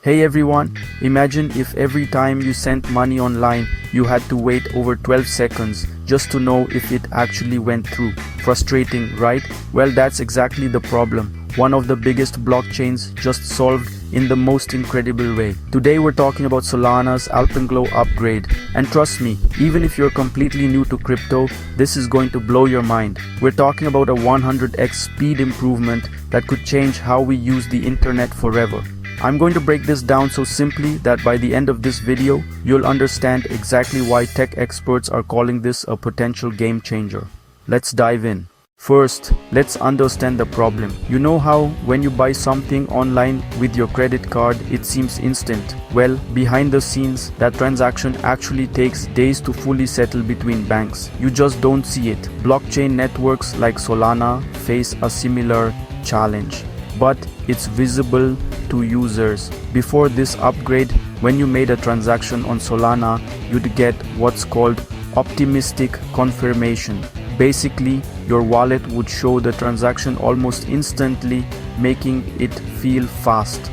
Hey everyone, imagine if every time you sent money online, you had to wait over 12 seconds just to know if it actually went through. Frustrating, right? Well, that's exactly the problem. One of the biggest blockchains just solved in the most incredible way. Today we're talking about Solana's Alpenglow upgrade. And trust me, even if you're completely new to crypto, this is going to blow your mind. We're talking about a 100x speed improvement that could change how we use the internet forever. I'm going to break this down so simply that by the end of this video, you'll understand exactly why tech experts are calling this a potential game changer. Let's dive in. First, let's understand the problem. You know how when you buy something online with your credit card, it seems instant? Well, behind the scenes, that transaction actually takes days to fully settle between banks. You just don't see it. Blockchain networks like Solana face a similar challenge, but it's visible to users. Before this upgrade, when you made a transaction on Solana, you'd get what's called optimistic confirmation. Basically, your wallet would show the transaction almost instantly, making it feel fast.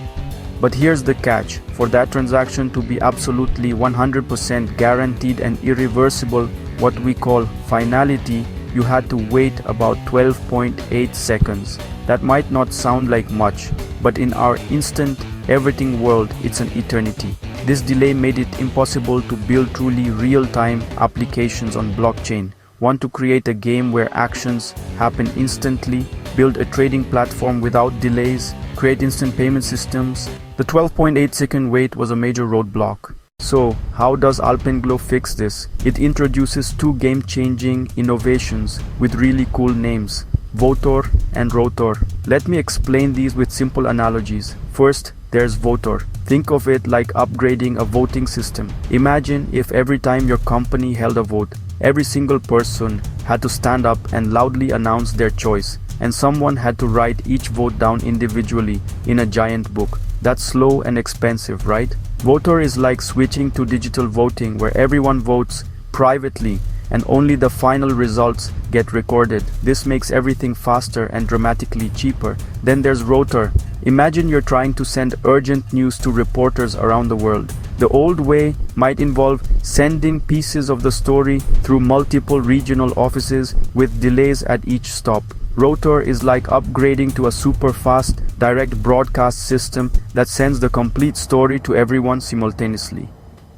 But here's the catch. For that transaction to be absolutely 100% guaranteed and irreversible, what we call finality, you had to wait about 12.8 seconds. That might not sound like much, but in our instant everything world, it's an eternity. This delay made it impossible to build truly real-time applications on blockchain. Want to create a game where actions happen instantly, build a trading platform without delays, create instant payment systems? The 12.8-second wait was a major roadblock. So, how does Alpenglow fix this? It introduces two game-changing innovations with really cool names: Votor and Rotor. Let me explain these with simple analogies. First, there's Votor. Think of it like upgrading a voting system. Imagine if every time your company held a vote, every single person had to stand up and loudly announce their choice, and someone had to write each vote down individually in a giant book. That's slow and expensive, right? Votor is like switching to digital voting, where everyone votes privately and only the final results get recorded. This makes everything faster and dramatically cheaper. Then there's Rotor. Imagine you're trying to send urgent news to reporters around the world. The old way might involve sending pieces of the story through multiple regional offices with delays at each stop. Rotor is like upgrading to a super fast direct broadcast system that sends the complete story to everyone simultaneously.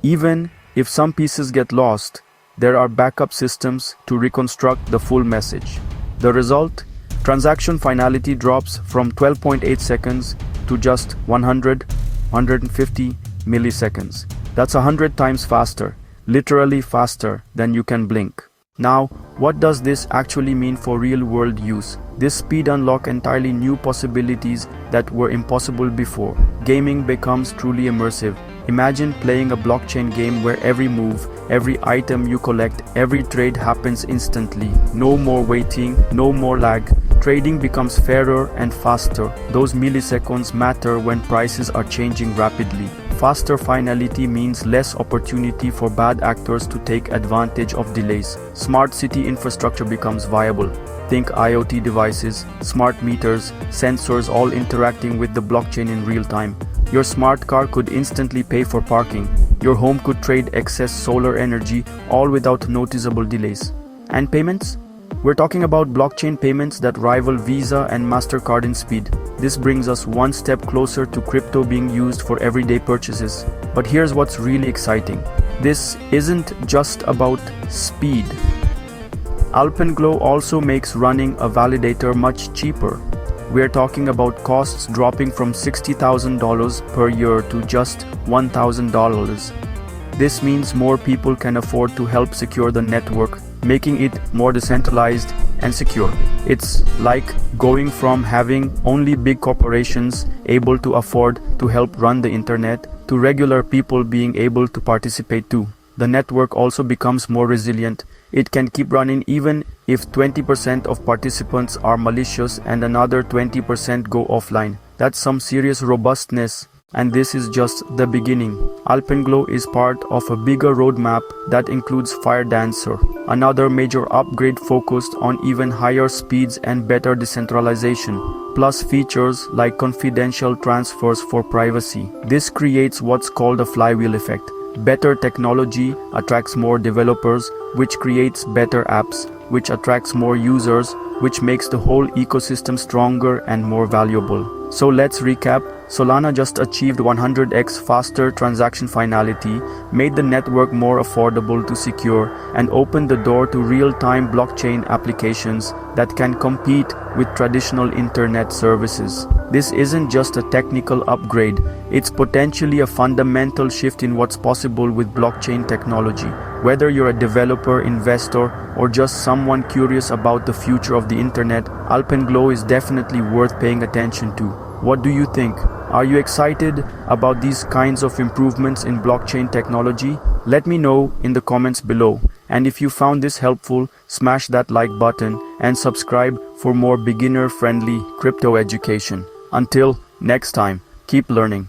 Even if some pieces get lost, there are backup systems to reconstruct the full message. The result? Transaction finality drops from 12.8 seconds to just 150 milliseconds. That's 100 times faster, literally faster than you can blink. Now, what does this actually mean for real-world use? This speed unlocks entirely new possibilities that were impossible before. Gaming becomes truly immersive. Imagine playing a blockchain game where every move, every item you collect, every trade happens instantly. No more waiting, no more lag. Trading becomes fairer and faster. Those milliseconds matter when prices are changing rapidly. Faster finality means less opportunity for bad actors to take advantage of delays. Smart city infrastructure becomes viable. Think IoT devices, smart meters, sensors all interacting with the blockchain in real time. Your smart car could instantly pay for parking. Your home could trade excess solar energy, all without noticeable delays. And payments? We're talking about blockchain payments that rival Visa and MasterCard in speed. This brings us one step closer to crypto being used for everyday purchases. But here's what's really exciting. This isn't just about speed. Alpenglow also makes running a validator much cheaper. We're talking about costs dropping from $60,000 per year to just $1,000. This means more people can afford to help secure the network, making it more decentralized and secure. It's like going from having only big corporations able to afford to help run the internet to regular people being able to participate too. The network also becomes more resilient. It can keep running even if 20% of participants are malicious and another 20% go offline. That's some serious robustness. And this is just the beginning. Alpenglow is part of a bigger roadmap that includes Firedancer, another major upgrade focused on even higher speeds and better decentralization, plus features like confidential transfers for privacy. This creates what's called a flywheel effect. Better technology attracts more developers, which creates better apps, which attracts more users, which makes the whole ecosystem stronger and more valuable. So let's recap. Solana just achieved 100x faster transaction finality, made the network more affordable to secure, and opened the door to real-time blockchain applications that can compete with traditional internet services. This isn't just a technical upgrade, it's potentially a fundamental shift in what's possible with blockchain technology. Whether you're a developer, investor, or just someone curious about the future of the internet, Alpenglow is definitely worth paying attention to. What do you think? Are you excited about these kinds of improvements in blockchain technology? Let me know in the comments below. And if you found this helpful, smash that like button and subscribe for more beginner-friendly crypto education. Until next time, keep learning.